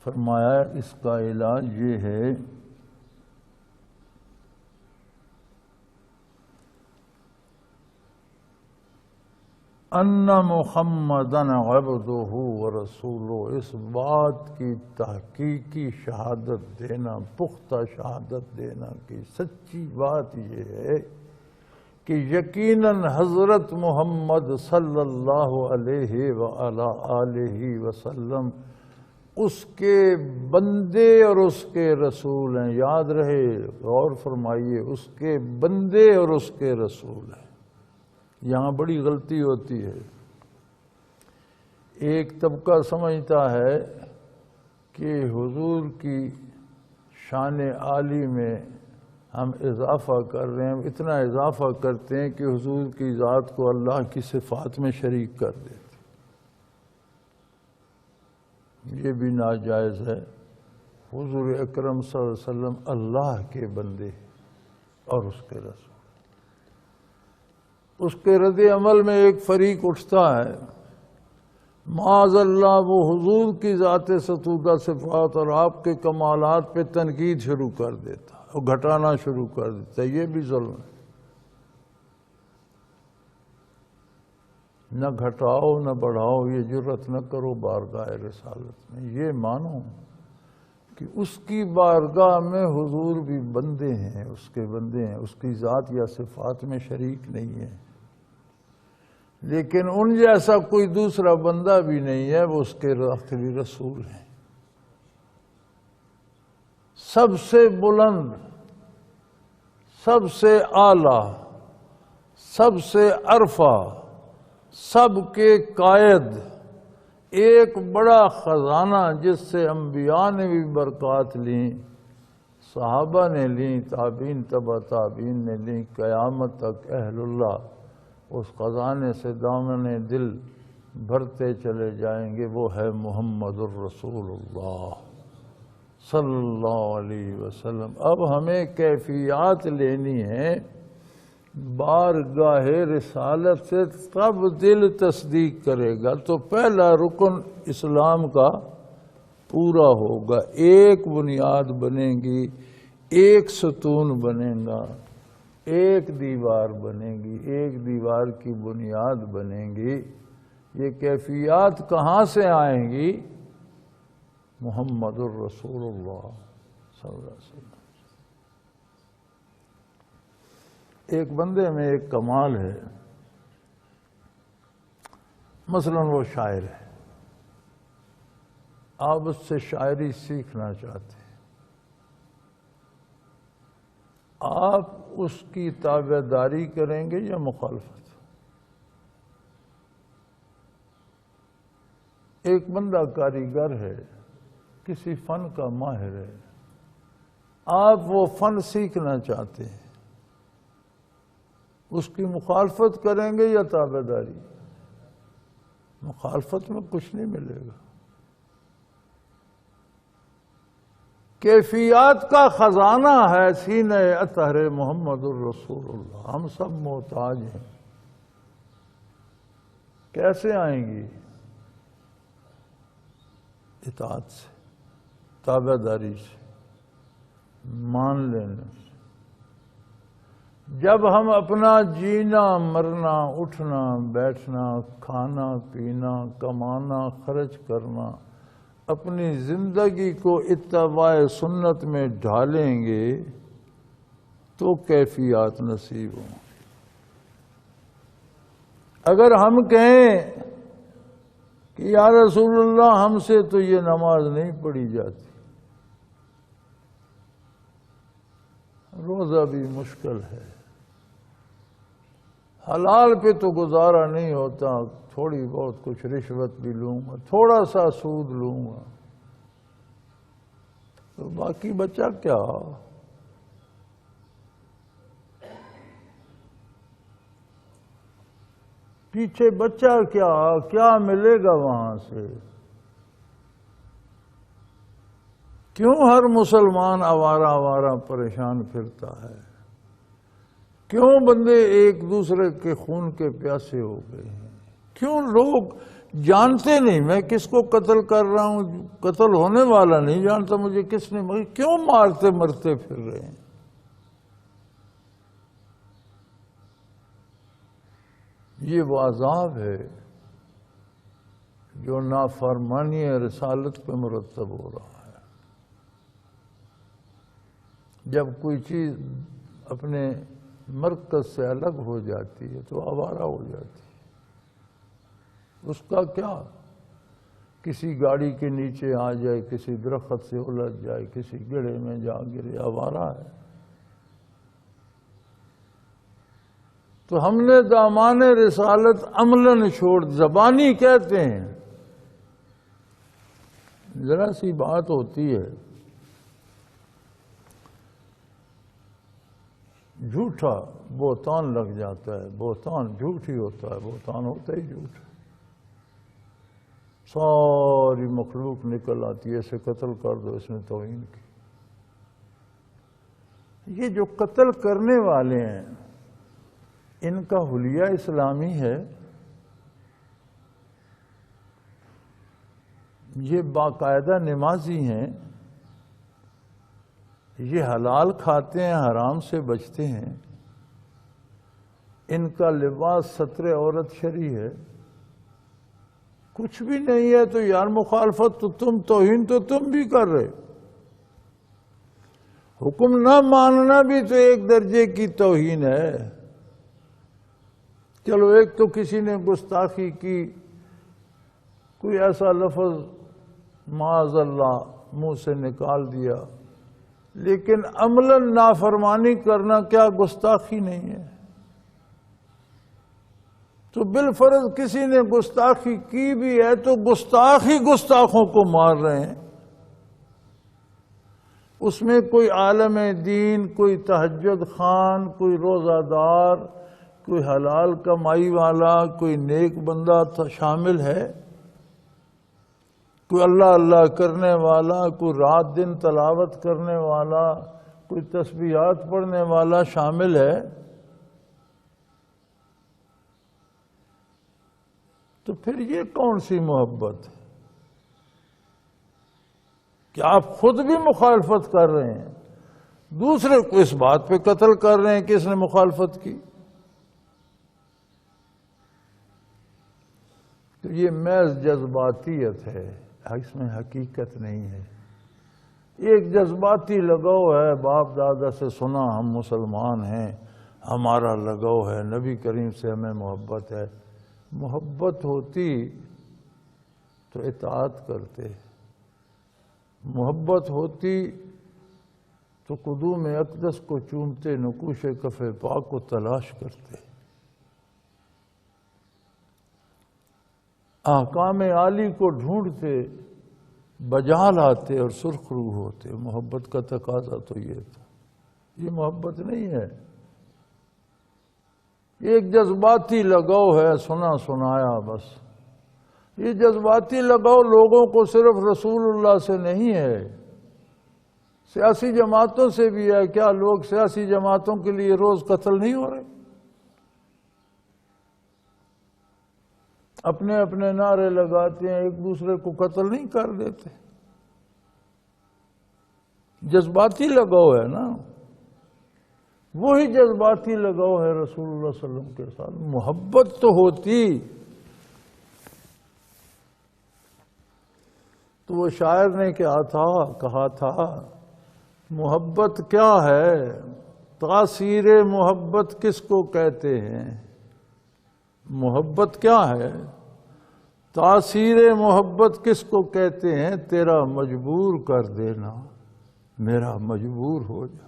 فرمایا اس کا علاج یہ ہے ان محمدن عبدہ ورسولہ، اس بات کی تحقیقی شہادت دینا، پختہ شہادت دینا کہ سچی بات یہ ہے کہ یقیناً حضرت محمد صلی اللہ علیہ وآلہ وسلم اس کے بندے اور اس کے رسول ہیں۔ یاد رہے، غور فرمائیے، اس کے بندے اور اس کے رسول ہیں۔ یہاں بڑی غلطی ہوتی ہے۔ ایک طبقہ سمجھتا ہے کہ حضور کی شان عالی میں ہم اضافہ کر رہے ہیں، اتنا اضافہ کرتے ہیں کہ حضور کی ذات کو اللہ کی صفات میں شریک کر دیتے۔ یہ بھی ناجائز ہے۔ حضور اکرم صلی اللہ علیہ وسلم اللہ کے بندے اور اس کے رسول، اس کے رد عمل میں ایک فریق اٹھتا ہے، معاذ اللہ وہ حضور کی ذات ستودہ صفات اور آپ کے کمالات پہ تنقید شروع کر دیتا اور گھٹانا شروع کر دیتا۔ یہ بھی ظلم ہے۔ نہ گھٹاؤ نہ بڑھاؤ، یہ جرت نہ کرو بارگاہ رسالت میں۔ یہ مانو کہ اس کی بارگاہ میں حضور بھی بندے ہیں، اس کے بندے ہیں، اس کی ذات یا صفات میں شریک نہیں ہے، لیکن ان جیسا کوئی دوسرا بندہ بھی نہیں ہے، وہ اس کے آخری رسول ہیں۔ سب سے بلند، سب سے اعلیٰ، سب سے عرفہ، سب کے قائد، ایک بڑا خزانہ جس سے انبیاء نے بھی برکات لیں، صحابہ نے لیں، تابعین تبع تابعین نے لیں، قیامت تک اہل اللہ اس خزانے سے دامن دل بھرتے چلے جائیں گے۔ وہ ہے محمد الرسول اللہ صلی اللہ علیہ وسلم۔ اب ہمیں کیفیات لینی ہے بارگاہ رسالت سے، تب دل تصدیق کرے گا۔ تو پہلا رکن اسلام کا پورا ہوگا، ایک بنیاد بنے گی، ایک ستون بنے گا، ایک دیوار بنے گی، ایک دیوار کی بنیاد بنے گی۔ یہ کیفیات کہاں سے آئیں گی؟ محمد الرسول اللہ صلی اللہ علیہ وسلم۔ ایک بندے میں ایک کمال ہے، مثلا وہ شاعر ہے، آپ اس سے شاعری سیکھنا چاہتے ہیں، آپ اس کی تابع داری کریں گے یا مخالفت؟ ایک بندہ کاریگر ہے، کسی فن کا ماہر ہے، آپ وہ فن سیکھنا چاہتے ہیں، اس کی مخالفت کریں گے یا تابع داری؟ مخالفت میں کچھ نہیں ملے گا۔ کیفیات کا خزانہ ہے سینہ اطہر محمد الرسول اللہ۔ ہم سب محتاج ہیں۔ کیسے آئیں گی؟ اطاعت سے، تابع داری سے، مان لینے سے۔ جب ہم اپنا جینا مرنا، اٹھنا بیٹھنا، کھانا پینا، کمانا خرچ کرنا، اپنی زندگی کو اتباع سنت میں ڈھالیں گے تو کیفیات نصیب ہوں۔ اگر ہم کہیں کہ یا رسول اللہ ہم سے تو یہ نماز نہیں پڑھی جاتی، روزہ بھی مشکل ہے، حلال پہ تو گزارا نہیں ہوتا، تھوڑی بہت کچھ رشوت بھی لوں گا، تھوڑا سا سود لوں گا، تو باقی بچہ کیا؟ پیچھے بچہ کیا ملے گا وہاں سے؟ کیوں ہر مسلمان آوارہ پریشان پھرتا ہے؟ کیوں بندے ایک دوسرے کے خون کے پیاسے ہو گئے ہیں؟ کیوں لوگ جانتے نہیں میں کس کو قتل کر رہا ہوں، قتل ہونے والا نہیں جانتا مجھے کس نے ماری، کیوں مارتے مرتے پھر رہے ہیں؟ یہ وہ عذاب ہے جو نافرمانی رسالت پہ مرتب ہو رہا ہے۔ جب کوئی چیز اپنے مرکز سے الگ ہو جاتی ہے تو آوارہ ہو جاتی ہے۔ اس کا کیا؟ کسی گاڑی کے نیچے آ جائے، کسی درخت سے الجھ جائے، کسی گڑھے میں جا گرے، آوارہ ہے۔ تو ہم نے دامان رسالت عملاً چھوڑ، زبانی کہتے ہیں، ذرا سی بات ہوتی ہے، جھوٹا بہتان لگ جاتا ہے، بہتان جھوٹ ہی ہوتا ہے، بہتان ہوتا ہی جھوٹ ہے۔ ساری مخلوق نکل آتی ہے، اسے قتل کر دو، اس نے توہین کی۔ یہ جو قتل کرنے والے ہیں ان کا حلیہ اسلامی ہے، یہ باقاعدہ نمازی ہیں، یہ حلال کھاتے ہیں، حرام سے بچتے ہیں، ان کا لباس ستر عورت شرعی ہے، کچھ بھی نہیں ہے تو یار مخالفت تو تم، توہین تو تم بھی کر رہے، حکم نہ ماننا بھی تو ایک درجے کی توہین ہے۔ چلو ایک تو کسی نے گستاخی کی، کوئی ایسا لفظ معاذ اللہ منہ سے نکال دیا، لیکن عملاً نافرمانی کرنا کیا گستاخی نہیں ہے؟ تو بالفرض کسی نے گستاخی کی بھی ہے تو گستاخ ہی گستاخوں کو مار رہے ہیں۔ اس میں کوئی عالم دین، کوئی تہجد خوان، کوئی روزہ دار، کوئی حلال کمائی والا، کوئی نیک بندہ شامل ہے؟ کوئی اللہ اللہ کرنے والا، کوئی رات دن تلاوت کرنے والا، کوئی تسبیحات پڑھنے والا شامل ہے؟ تو پھر یہ کون سی محبت ہے کہ آپ خود بھی مخالفت کر رہے ہیں، دوسرے کو اس بات پہ قتل کر رہے ہیں کہ اس نے مخالفت کی؟ تو یہ محض جذباتیت ہے، اس میں حقیقت نہیں ہے۔ ایک جذباتی لگاؤ ہے، باپ دادا سے سنا ہم مسلمان ہیں، ہمارا لگاؤ ہے، نبی کریم سے ہمیں محبت ہے۔ محبت ہوتی تو اطاعت کرتے، محبت ہوتی تو قدوم اقدس کو چومتے، نقوش کف پاک کو تلاش کرتے، احکام عالی کو ڈھونڈتے، بجا لاتے اور سرخ روح ہوتے۔ محبت کا تقاضا تو یہ تھا، یہ محبت نہیں ہے، ایک جذباتی لگاؤ ہے، سنا سنایا بس۔ یہ جذباتی لگاؤ لوگوں کو صرف رسول اللہ سے نہیں ہے، سیاسی جماعتوں سے بھی ہے۔ کیا لوگ سیاسی جماعتوں کے لیے روز قتل نہیں ہو رہے؟ اپنے اپنے نعرے لگاتے ہیں، ایک دوسرے کو قتل نہیں کر دیتے؟ جذباتی لگاؤ ہے نا، وہی جذباتی لگاؤ ہے رسول اللہ صلی اللہ علیہ وسلم کے ساتھ۔ محبت تو ہوتی تو وہ شاعر نے کہا تھا محبت کیا ہے، تاثیر محبت کس کو کہتے ہیں؟ محبت کیا ہے، تاثیر محبت کس کو کہتے ہیں؟ تیرا مجبور کر دینا، میرا مجبور ہو جا۔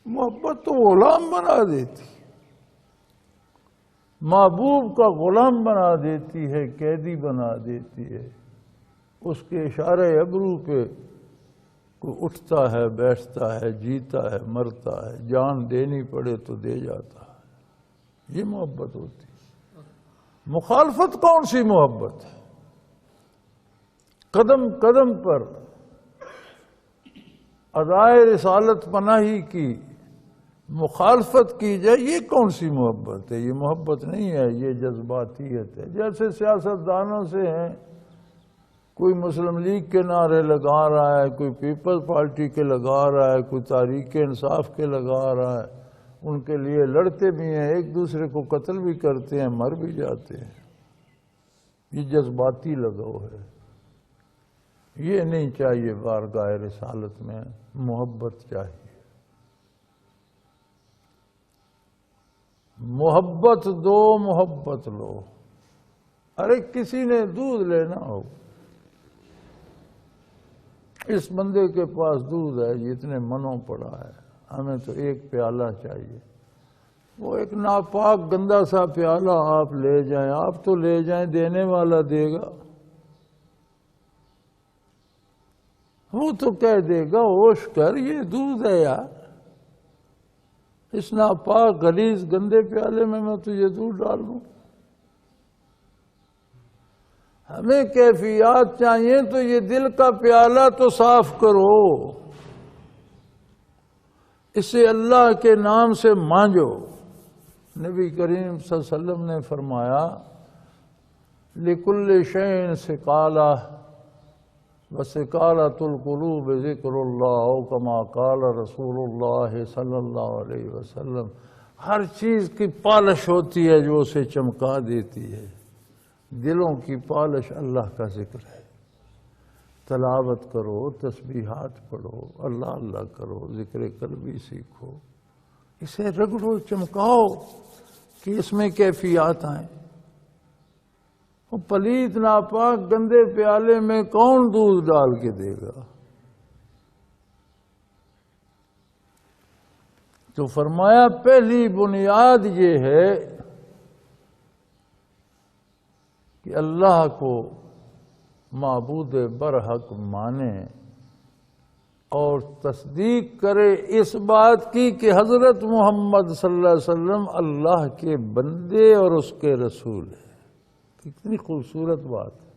محبت تو غلام بنا دیتی، محبوب کا غلام بنا دیتی ہے، قیدی بنا دیتی ہے۔ اس کے اشارے ابرو پہ کوئی اٹھتا ہے، بیٹھتا ہے، جیتا ہے، مرتا ہے، جان دینی پڑے تو دے جاتا ہے۔ یہ محبت ہوتی ہے۔ مخالفت کون سی محبت ہے؟ قدم قدم پر ادائے رسالت پناہی کی مخالفت کی جائے، یہ کون سی محبت ہے؟ یہ محبت نہیں ہے، یہ جذباتیت ہے۔ جیسے سیاستدانوں سے ہیں، کوئی مسلم لیگ کے نعرے لگا رہا ہے، کوئی پیپلز پارٹی کے لگا رہا ہے، کوئی تحریک انصاف کے لگا رہا ہے، ان کے لیے لڑتے بھی ہیں، ایک دوسرے کو قتل بھی کرتے ہیں، مر بھی جاتے ہیں۔ یہ جذباتی لگاؤ ہے، یہ نہیں چاہیے۔ بارگاہ رسالت میں محبت چاہیے، محبت دو، محبت لو۔ ارے کسی نے دودھ لینا ہو، اس بندے کے پاس دودھ ہے، یہ اتنے منوں پڑا ہے، ہمیں تو ایک پیالہ چاہیے۔ وہ ایک ناپاک گندا سا پیالہ آپ لے جائیں، آپ تو لے جائیں، دینے والا دے گا، وہ تو کہہ دے گا ہوش کر، یہ دودھ ہے یار، اس ناپاک غلیظ گندے پیالے میں تجھے دودھ ڈال دوں۔ ہمیں کیفیات چاہیے تو یہ دل کا پیالہ تو صاف کرو، اسے اللہ کے نام سے مانجو۔ نبی کریم صلی اللہ علیہ وسلم نے فرمایا لِكُلِّ شَيْءٍ سِقَالَةٌ وَسِقَالَةُ الْقُلُوبِ ذِكْرُ اللَّهِ أَوْ كَمَا قَالَ رسول اللہ صلی اللہ علیہ وسلم۔ ہر چیز کی پالش ہوتی ہے جو اسے چمکا دیتی ہے، دلوں کی پالش اللہ کا ذکر ہے۔ تلاوت کرو، تسبیحات پڑھو، اللہ اللہ کرو، ذکر قلبی سیکھو، اسے رگڑو، چمکاؤ کہ اس میں کیفیات آئیں۔ وہ پلیت ناپاک گندے پیالے میں کون دودھ ڈال کے دے گا؟ تو فرمایا پہلی بنیاد یہ ہے کہ اللہ کو معبود برحق مانے اور تصدیق کرے اس بات کی کہ حضرت محمد صلی اللہ علیہ وسلم اللہ کے بندے اور اس کے رسول ہیں۔ کتنی خوبصورت بات ہے،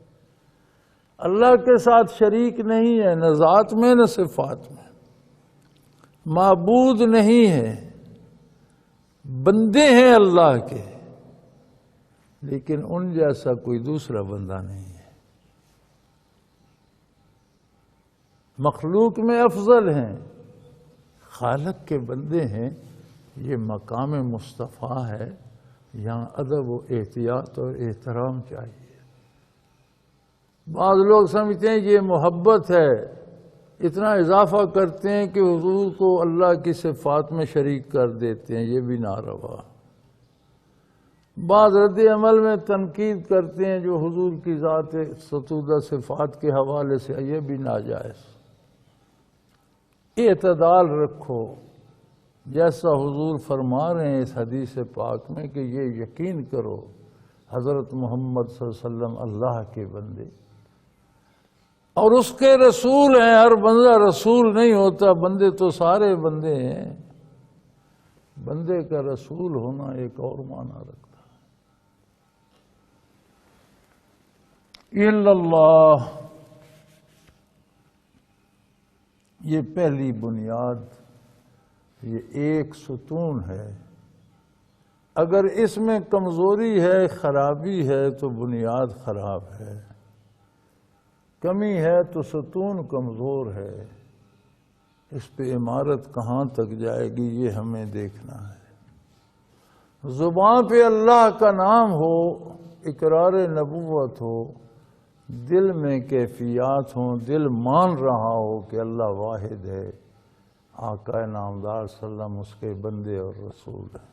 اللہ کے ساتھ شریک نہیں ہے، نہ ذات میں نہ صفات میں، معبود نہیں ہے، بندے ہیں اللہ کے، لیکن ان جیسا کوئی دوسرا بندہ نہیں ہے۔ مخلوق میں افضل ہیں، خالق کے بندے ہیں، یہ مقام مصطفیٰ ہے، یہاں ادب و احتیاط اور احترام چاہیے۔ بعض لوگ سمجھتے ہیں یہ محبت ہے، اتنا اضافہ کرتے ہیں کہ حضور کو اللہ کی صفات میں شریک کر دیتے ہیں، یہ بھی ناروا۔ بعض رد عمل میں تنقید کرتے ہیں جو حضور کی ذات ستودہ صفات کے حوالے سے، یہ بھی ناجائز۔ اعتدال رکھو، جیسا حضور فرما رہے ہیں اس حدیث پاک میں کہ یہ یقین کرو حضرت محمد صلی اللہ علیہ وسلم اللہ کے بندے اور اس کے رسول ہیں۔ ہر بندہ رسول نہیں ہوتا، بندے تو سارے بندے ہیں، بندے کا رسول ہونا ایک اور معنی رکھتا ہے۔ الا اللہ، یہ پہلی بنیاد، یہ ایک ستون ہے۔ اگر اس میں کمزوری ہے، خرابی ہے تو بنیاد خراب ہے، کمی ہے تو ستون کمزور ہے، اس پہ عمارت کہاں تک جائے گی یہ ہمیں دیکھنا ہے۔ زبان پہ اللہ کا نام ہو، اقرار نبوت ہو، دل میں کیفیات ہوں، دل مان رہا ہو کہ اللہ واحد ہے، آقا نامدار صلی اللہ علیہ وسلم اس کے بندے اور رسول ہیں۔